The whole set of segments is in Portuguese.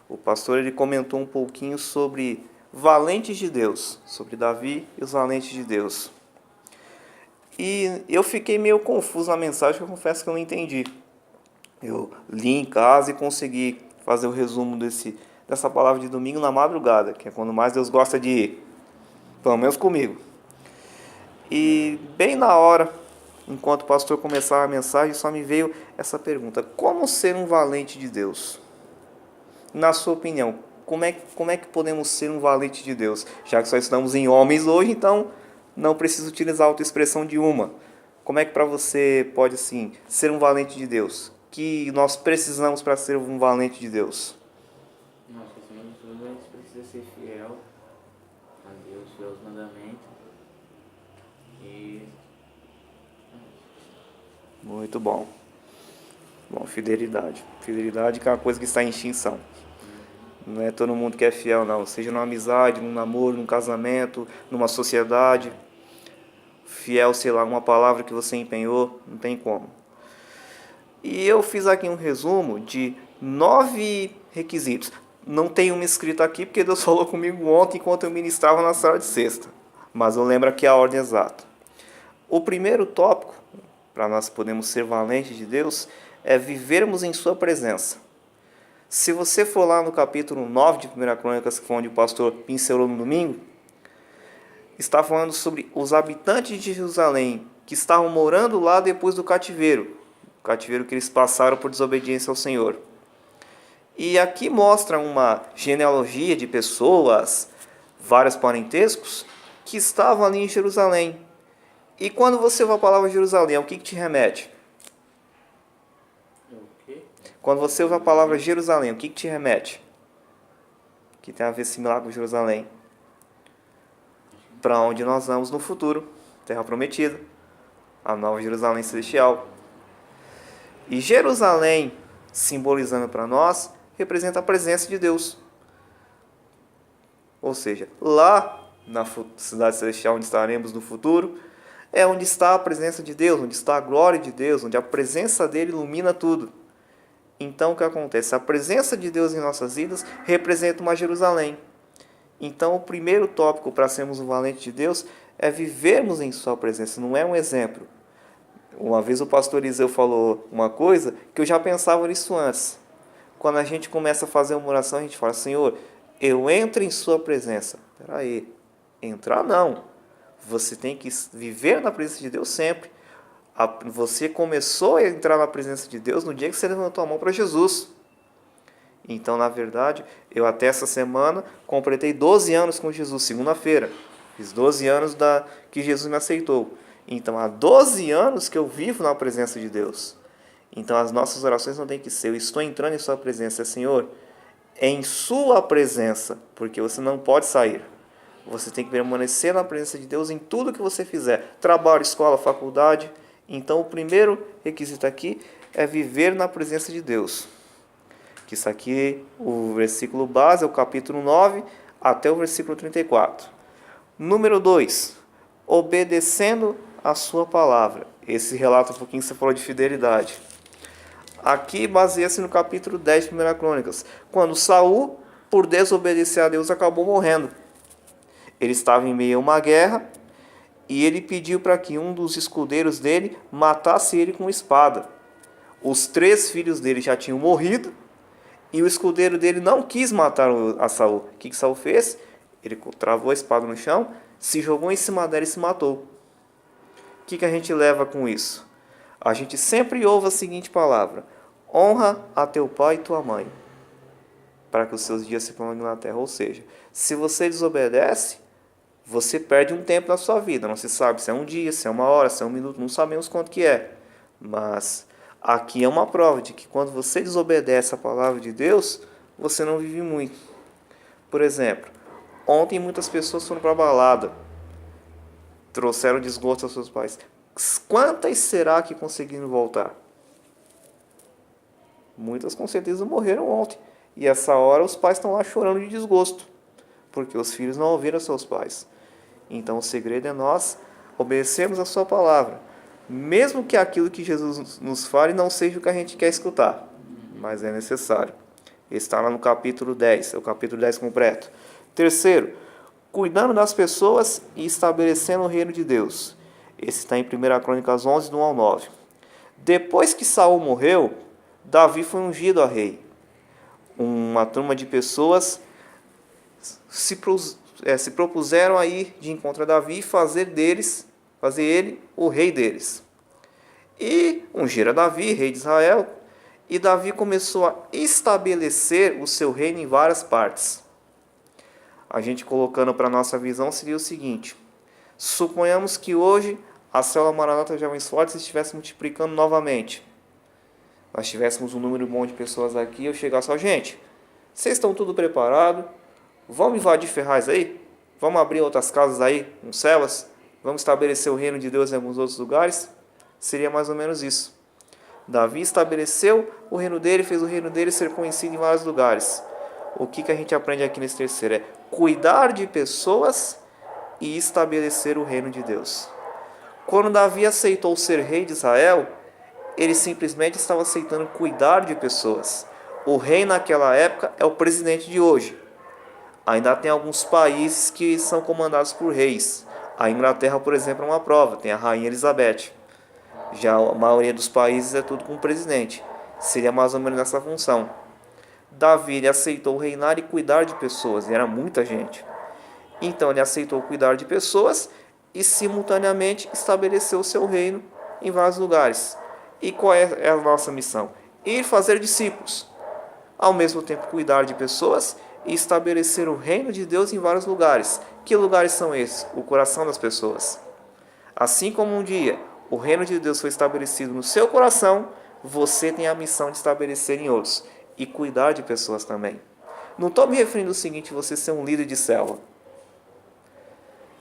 O pastor ele comentou um pouquinho sobre valentes de Deus, sobre Davi e os valentes de Deus. E eu fiquei meio confuso na mensagem, que eu confesso que eu não entendi. Eu li em casa e consegui fazer o resumo dessa palavra de domingo na madrugada, que é quando mais Deus gosta de ir, pelo menos comigo. E bem na hora, enquanto o pastor começava a mensagem, só me veio essa pergunta: como ser um valente de Deus? Na sua opinião, como é que podemos ser um valente de Deus? Já que só estamos em homens hoje, então não preciso utilizar a autoexpressão de uma. Como é que para você pode, assim, ser um valente de Deus? Que nós precisamos para ser um valente de Deus? Nossa, acima de tudo, a gente precisa ser fiel a Deus, fiel aos mandamentos. E Muito bom. Bom, fidelidade. Fidelidade que é uma coisa que está em extinção. Não é todo mundo que é fiel, não. Seja numa amizade, num namoro, num casamento, numa sociedade. Fiel, sei lá, uma palavra que você empenhou, não tem como. E eu fiz aqui um resumo de 9 requisitos. Não tem uma escrita aqui porque Deus falou comigo ontem enquanto eu ministrava na sala de sexta. Mas eu lembro aqui a ordem exata. O primeiro tópico, para nós podermos ser valentes de Deus, é vivermos em sua presença. Se você for lá no capítulo 9 de 1 Crônicas, que foi onde o pastor pincelou no domingo, está falando sobre os habitantes de Jerusalém que estavam morando lá depois do cativeiro. O cativeiro que eles passaram por desobediência ao Senhor. E aqui mostra uma genealogia de pessoas, vários parentescos, que estavam ali em Jerusalém. E quando você ouve a palavra Jerusalém, o que te remete? o quê? Quando você ouve a palavra Jerusalém, o que te remete? Que tem a ver similar com Jerusalém. Para onde nós vamos no futuro, terra prometida, a nova Jerusalém celestial. E Jerusalém, simbolizando para nós, representa a presença de Deus. Ou seja, lá na cidade celestial onde estaremos no futuro, é onde está a presença de Deus, onde está a glória de Deus, onde a presença dele ilumina tudo. Então o que acontece? A presença de Deus em nossas vidas representa uma Jerusalém. Então o primeiro tópico para sermos um valente de Deus é vivermos em sua presença, não é um exemplo. Uma vez o pastor Eliseu falou uma coisa que eu já pensava nisso antes. Quando a gente começa a fazer uma oração, a gente fala: Senhor, eu entro em sua presença. Espera aí, entrar não. Você tem que viver na presença de Deus sempre. Você começou a entrar na presença de Deus no dia que você levantou a mão para Jesus. Então, na verdade, eu até essa semana completei 12 anos com Jesus, segunda-feira. Fiz 12 anos que Jesus me aceitou. Então, há 12 anos que eu vivo na presença de Deus. Então, as nossas orações não tem que ser: eu estou entrando em sua presença, Senhor, em sua presença, porque você não pode sair. Você tem que permanecer na presença de Deus em tudo que você fizer. Trabalho, escola, faculdade. Então, o primeiro requisito aqui é viver na presença de Deus. Que isso aqui, o versículo base é o capítulo 9 até o versículo 34. Número 2, obedecendo a sua palavra. Esse relata um pouquinho que você falou de fidelidade. Aqui baseia-se no capítulo 10 de 1 Crônicas, quando Saul, por desobedecer a Deus, acabou morrendo. Ele estava em meio a uma guerra e ele pediu para que um dos escudeiros dele matasse ele com espada. Os 3 filhos dele já tinham morrido e o escudeiro dele não quis matar a Saul. O que Saul fez? Ele travou a espada no chão, se jogou em cima dela e se matou. O que a gente leva com isso? A gente sempre ouve a seguinte palavra: honra a teu pai e tua mãe, para que os seus dias se prolonguem na terra. Ou seja, se você desobedece, você perde um tempo na sua vida. Não se sabe se é um dia, se é uma hora, se é um minuto, não sabemos quanto que é. Mas aqui é uma prova de que quando você desobedece a palavra de Deus, você não vive muito. Por exemplo, ontem muitas pessoas foram para a balada, trouxeram desgosto aos seus pais. Quantas será que conseguiram voltar? Muitas com certeza morreram ontem. E essa hora os pais estão lá chorando de desgosto, porque os filhos não ouviram seus pais. Então o segredo é nós obedecermos a sua palavra, mesmo que aquilo que Jesus nos fale não seja o que a gente quer escutar, mas é necessário. Está lá no capítulo 10, é o capítulo 10 completo. Terceiro, cuidando das pessoas e estabelecendo o reino de Deus. Esse está em 1 Crônicas 11, do 1 ao 9. Depois que Saul morreu, Davi foi ungido a rei. Uma turma de pessoas se propuseram a ir de encontro a Davi e fazer ele o rei deles. E ungiram a Davi, rei de Israel, e Davi começou a estabelecer o seu reino em várias partes. A gente colocando para a nossa visão seria o seguinte: suponhamos que hoje a célula Maranata Jovens Fortes estivesse multiplicando novamente. Nós tivéssemos um número bom de pessoas aqui e eu chegasse só, gente, vocês estão tudo preparado? Vamos invadir Ferraz aí? Vamos abrir outras casas aí, com celas? Vamos estabelecer o reino de Deus em alguns outros lugares? Seria mais ou menos isso. Davi estabeleceu o reino dele, fez o reino dele ser conhecido em vários lugares. O que a gente aprende aqui nesse terceiro? É cuidar de pessoas e estabelecer o reino de Deus. Quando Davi aceitou ser rei de Israel, ele simplesmente estava aceitando cuidar de pessoas. O rei naquela época é o presidente de hoje. Ainda tem alguns países que são comandados por reis. A Inglaterra, por exemplo, é uma prova, tem a Rainha Elizabeth. Já a maioria dos países é tudo com o presidente. Seria mais ou menos essa função. Davi ele aceitou reinar e cuidar de pessoas, e era muita gente. Então ele aceitou cuidar de pessoas e simultaneamente estabeleceu o seu reino em vários lugares. E qual é a nossa missão? Ir fazer discípulos. Ao mesmo tempo cuidar de pessoas e estabelecer o reino de Deus em vários lugares. Que lugares são esses? O coração das pessoas. Assim como um dia o reino de Deus foi estabelecido no seu coração, você tem a missão de estabelecer em outros e cuidar de pessoas também. Não estou me referindo ao seguinte, você ser um líder de célula.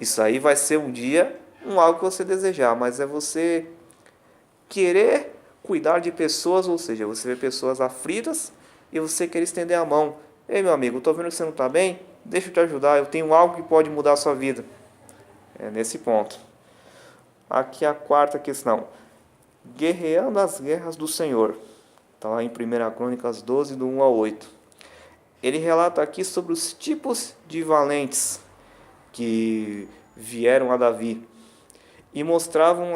Isso aí vai ser um dia algo que você desejar, mas é você querer cuidar de pessoas, ou seja, você vê pessoas aflitas e você quer estender a mão. Ei, meu amigo, estou vendo que você não está bem? Deixa eu te ajudar, eu tenho algo que pode mudar a sua vida. É nesse ponto. Aqui a quarta questão. Guerreando as guerras do Senhor. Está lá em 1 Crônicas 12, do 1 ao 8. Ele relata aqui sobre os tipos de valentes que vieram a Davi. E mostravam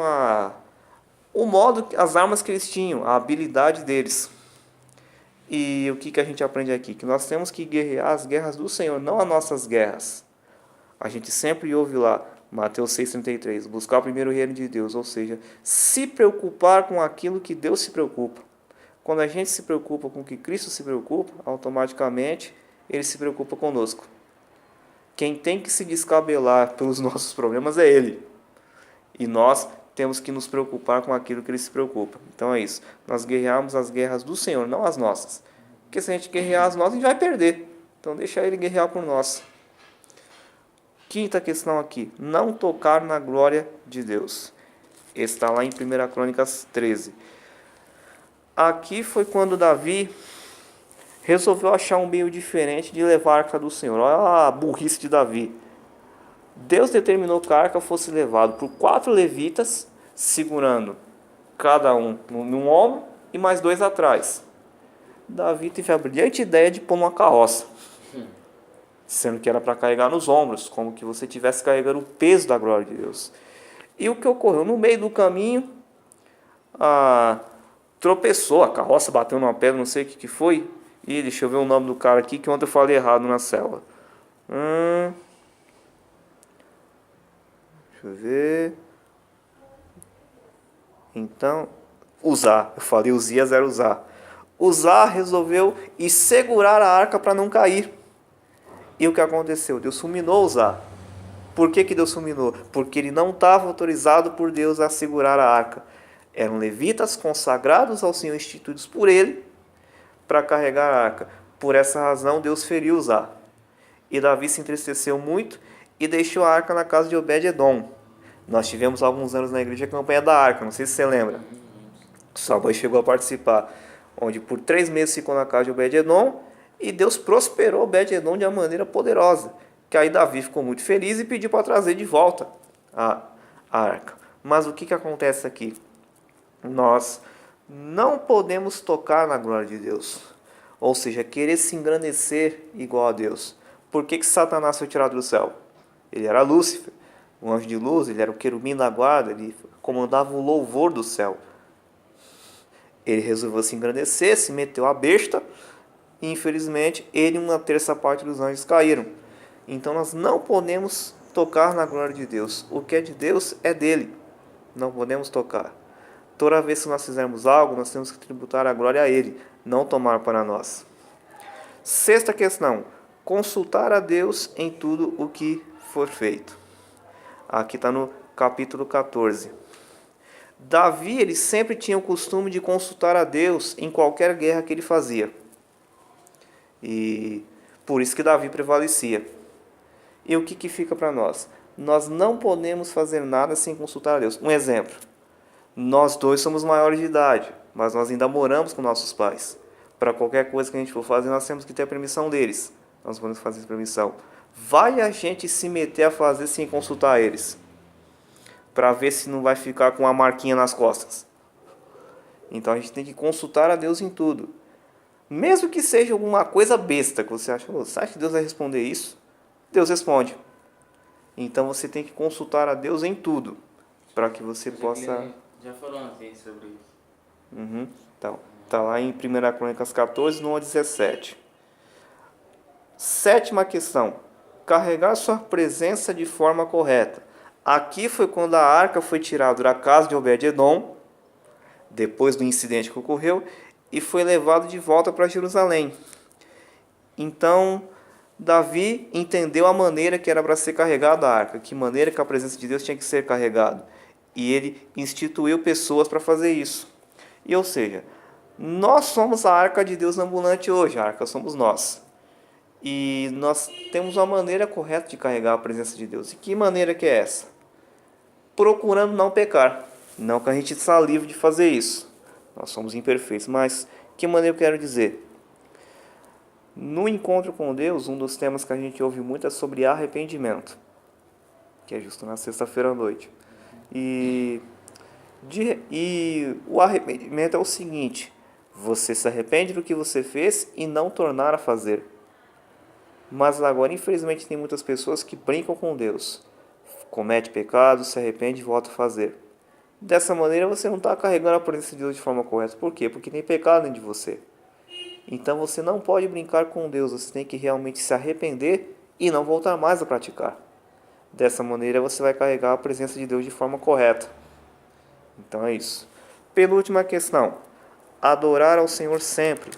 o modo, as armas que eles tinham, a habilidade deles. E o que a gente aprende aqui? Que nós temos que guerrear as guerras do Senhor, não as nossas guerras. A gente sempre ouve lá, Mateus 6,33, buscar primeiro o reino de Deus, ou seja, se preocupar com aquilo que Deus se preocupa. Quando a gente se preocupa com o que Cristo se preocupa, automaticamente Ele se preocupa conosco. Quem tem que se descabelar pelos nossos problemas é Ele. E nós temos que nos preocupar com aquilo que Ele se preocupa. Então é isso. Nós guerreamos as guerras do Senhor, não as nossas. Porque se a gente guerrear as nossas, a gente vai perder. Então deixa Ele guerrear por nós. Quinta questão aqui. Não tocar na glória de Deus. Está lá em 1 Crônicas 13. Aqui foi quando Davi resolveu achar um meio diferente de levar a arca do Senhor. Olha a burrice de Davi. Deus determinou que a arca fosse levada por 4 levitas, segurando cada um num ombro e mais 2 atrás. Davi teve a brilhante ideia de pôr numa carroça, sendo que era para carregar nos ombros, como que você estivesse carregando o peso da glória de Deus. E o que ocorreu? No meio do caminho, tropeçou, a carroça bateu numa pedra, não sei o que foi. E deixa eu ver o nome do cara aqui, que ontem eu falei errado na célula. Deixa eu ver. Então, Uzá. Eu falei Uzias, era Uzá. Uzá resolveu ir segurar a arca para não cair. E o que aconteceu? Deus fulminou Uzá. Por que Deus fulminou? Porque ele não estava autorizado por Deus a segurar a arca. Eram levitas consagrados ao Senhor, instituídos por ele, para carregar a arca. Por essa razão, Deus feriu Uzá. E Davi se entristeceu muito e deixou a arca na casa de Obed-edom. Nós tivemos há alguns anos na igreja a campanha da arca, não sei se você lembra. Sua mãe chegou a participar, onde por 3 meses ficou na casa de Obed-edom e Deus prosperou Obed-edom de uma maneira poderosa. Que aí Davi ficou muito feliz e pediu para trazer de volta a arca. Mas o que acontece aqui? Nós não podemos tocar na glória de Deus. Ou seja, querer se engrandecer igual a Deus. Por que Satanás foi tirado do céu? Ele era Lúcifer, um anjo de luz, ele era o querubim da guarda, ele comandava o louvor do céu. Ele resolveu se engrandecer, se meteu à besta, e infelizmente ele e uma terça parte dos anjos caíram. Então nós não podemos tocar na glória de Deus. O que é de Deus é dele. Não podemos tocar. Toda vez que nós fizermos algo, nós temos que tributar a glória a ele, não tomar para nós. Sexta questão: consultar a Deus em tudo o que for feito. Aqui está no capítulo 14. Davi, ele sempre tinha o costume de consultar a Deus em qualquer guerra que ele fazia. E por isso que Davi prevalecia. E o que fica para nós? Nós não podemos fazer nada sem consultar a Deus. Um exemplo: nós dois somos maiores de idade, mas nós ainda moramos com nossos pais. Para qualquer coisa que a gente for fazer, nós temos que ter a permissão deles. Nós podemos fazer essa permissão. Vai a gente se meter a fazer sem consultar eles, para ver se não vai ficar com uma marquinha nas costas. Então a gente tem que consultar a Deus em tudo. Mesmo que seja alguma coisa besta que você acha, você acha que Deus vai responder isso? Deus responde. Então você tem que consultar a Deus em tudo, para que você possa... Já falou uma vez sobre isso. Então, está lá em 1 Crônicas 14, no 17. Sétima questão: carregar sua presença de forma correta. Aqui foi quando a arca foi tirada da casa de Obed-Edom, depois do incidente que ocorreu, e foi levado de volta para Jerusalém. Então, Davi entendeu a maneira que era para ser carregada a arca, que maneira que a presença de Deus tinha que ser carregada. E ele instituiu pessoas para fazer isso. E, ou seja, nós somos a arca de Deus ambulante hoje, a arca somos nós. E nós temos uma maneira correta de carregar a presença de Deus. E que maneira que é essa? Procurando não pecar. Não que a gente está livre de fazer isso. Nós somos imperfeitos. Mas que maneira eu quero dizer? No encontro com Deus, um dos temas que a gente ouve muito é sobre arrependimento, que é justo na sexta-feira à noite. E o arrependimento é o seguinte: você se arrepende do que você fez e não tornar a fazer. Mas agora, infelizmente, tem muitas pessoas que brincam com Deus, comete pecado, se arrepende e volta a fazer. Dessa maneira você não está carregando a presença de Deus de forma correta. Por quê? Porque tem pecado dentro de você. Então você não pode brincar com Deus, você tem que realmente se arrepender e não voltar mais a praticar. Dessa maneira você vai carregar a presença de Deus de forma correta. Então é isso. Penúltima questão: adorar ao Senhor sempre.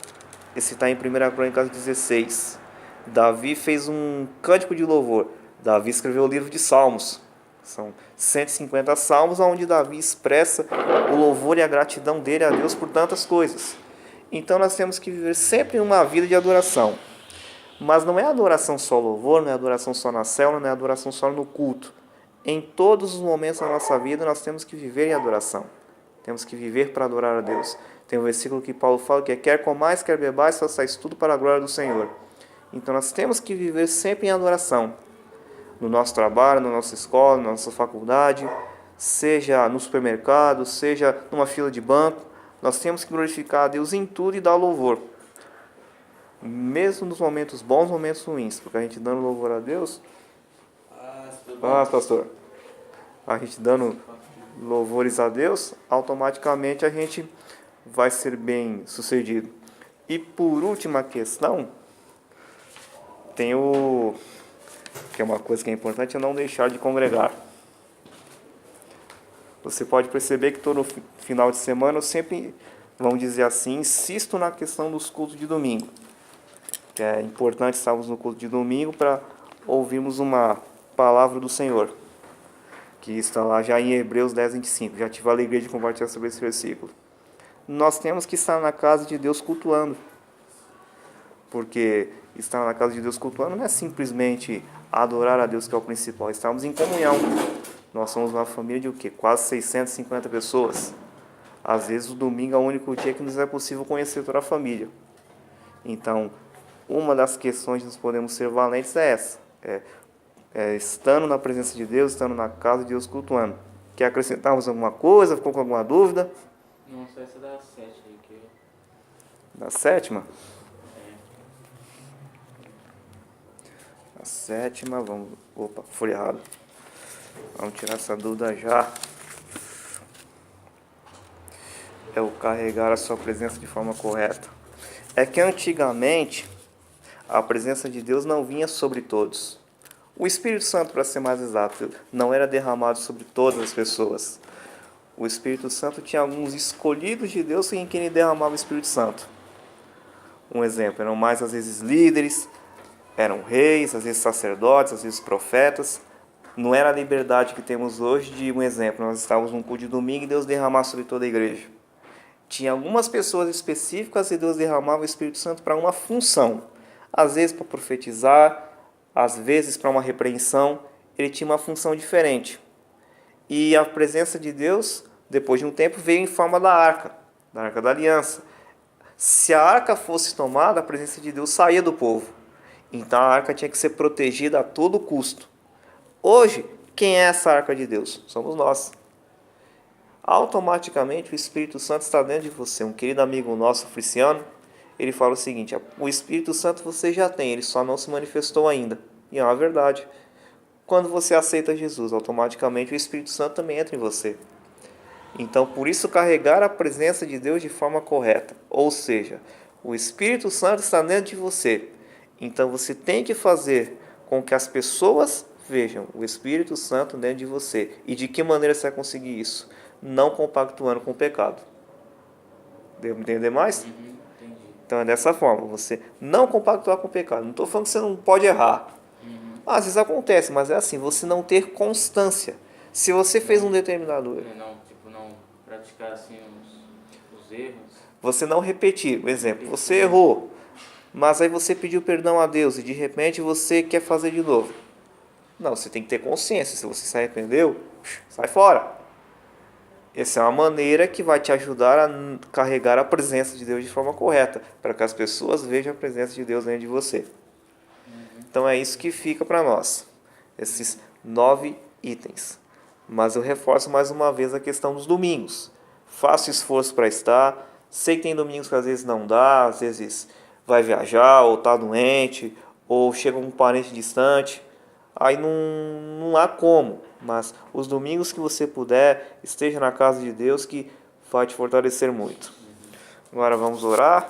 Esse está em 1 Crônicas 16. Davi fez um cântico de louvor. Davi escreveu o livro de Salmos. São 150 salmos onde Davi expressa o louvor e a gratidão dele a Deus por tantas coisas. Então nós temos que viver sempre uma vida de adoração. Mas não é adoração só louvor, não é adoração só na célula, não é adoração só no culto. Em todos os momentos da nossa vida nós temos que viver em adoração. Temos que viver para adorar a Deus. Tem um versículo que Paulo fala que é: quer comais, quer bebais, façais tudo para a glória do Senhor. Então nós temos que viver sempre em adoração. No nosso trabalho, na nossa escola, na nossa faculdade, seja no supermercado, seja numa fila de banco, nós temos que glorificar a Deus em tudo e dar louvor. Mesmo nos momentos bons, momentos ruins, porque a gente dando louvor a Deus... pastor. A gente dando louvores a Deus, automaticamente a gente vai ser bem sucedido. E por última questão, tem que é uma coisa que é importante, é não deixar de congregar. Você pode perceber que todo final de semana eu sempre, vamos dizer assim, insisto na questão dos cultos de domingo. Que é importante estarmos no culto de domingo para ouvirmos uma palavra do Senhor, que está lá já em Hebreus 10, 25. Já tive a alegria de compartilhar sobre esse versículo. Nós temos que estar na casa de Deus cultuando, porque estar na casa de Deus cultuando não é simplesmente adorar a Deus, que é o principal. Estamos em comunhão. Nós somos uma família de o quê? Quase 650 pessoas. Às vezes o domingo é o único dia que nos é possível conhecer toda a família. Então, uma das questões que nós podemos ser valentes é essa. Estando na presença de Deus, estando na casa de Deus cultuando. Quer acrescentarmos alguma coisa? Ficou com alguma dúvida? Não, só essa da 7 aí que... Da sétima? sétima, vamos... Opa, foi errado. Vamos tirar essa dúvida já. É o carregar a sua presença de forma correta. É que antigamente a presença de Deus não vinha sobre todos. O Espírito Santo, para ser mais exato, não era derramado sobre todas as pessoas. O Espírito Santo tinha alguns escolhidos de Deus em quem ele derramava o Espírito Santo. Um exemplo, eram mais às vezes líderes, eram reis, às vezes sacerdotes, às vezes profetas. Não era a liberdade que temos hoje de, um exemplo, nós estávamos num culto de domingo e Deus derramava sobre toda a igreja. Tinha algumas pessoas específicas e Deus derramava o Espírito Santo para uma função. Às vezes para profetizar, às vezes para uma repreensão. Ele tinha uma função diferente. E a presença de Deus, depois de um tempo, veio em forma da Arca da Aliança. Se a Arca fosse tomada, a presença de Deus saía do povo. Então a Arca tinha que ser protegida a todo custo. Hoje, quem é essa Arca de Deus? Somos nós. Automaticamente o Espírito Santo está dentro de você. Um querido amigo nosso, Friciano, ele fala o seguinte: o Espírito Santo você já tem, ele só não se manifestou ainda. E é uma verdade. Quando você aceita Jesus, automaticamente o Espírito Santo também entra em você. Então, por isso, carregar a presença de Deus de forma correta. Ou seja, o Espírito Santo está dentro de você. Então, você tem que fazer com que as pessoas vejam o Espírito Santo dentro de você. E de que maneira você vai conseguir isso? Não compactuando com o pecado. Deu para entender mais? Entendi. Então, é dessa forma. Você não compactuar com o pecado. Não estou falando que você não pode errar. Às vezes acontece, mas é assim, você não ter constância. Se você fez um determinado erro, Não praticar assim os erros. você não repetir. Por exemplo, você errou, mas aí você pediu perdão a Deus e de repente você quer fazer de novo. Não, você tem que ter consciência. Se você se arrependeu, sai fora. Essa é uma maneira que vai te ajudar a carregar a presença de Deus de forma correta, para que as pessoas vejam a presença de Deus dentro de você. Então é isso que fica para nós, esses 9 itens. Mas eu reforço mais uma vez a questão dos domingos. Faça esforço para estar. Sei que tem domingos que às vezes não dá, às vezes vai viajar, ou está doente, ou chega um parente distante. Aí não há como. Mas os domingos que você puder, esteja na casa de Deus, que vai te fortalecer muito. Agora vamos orar.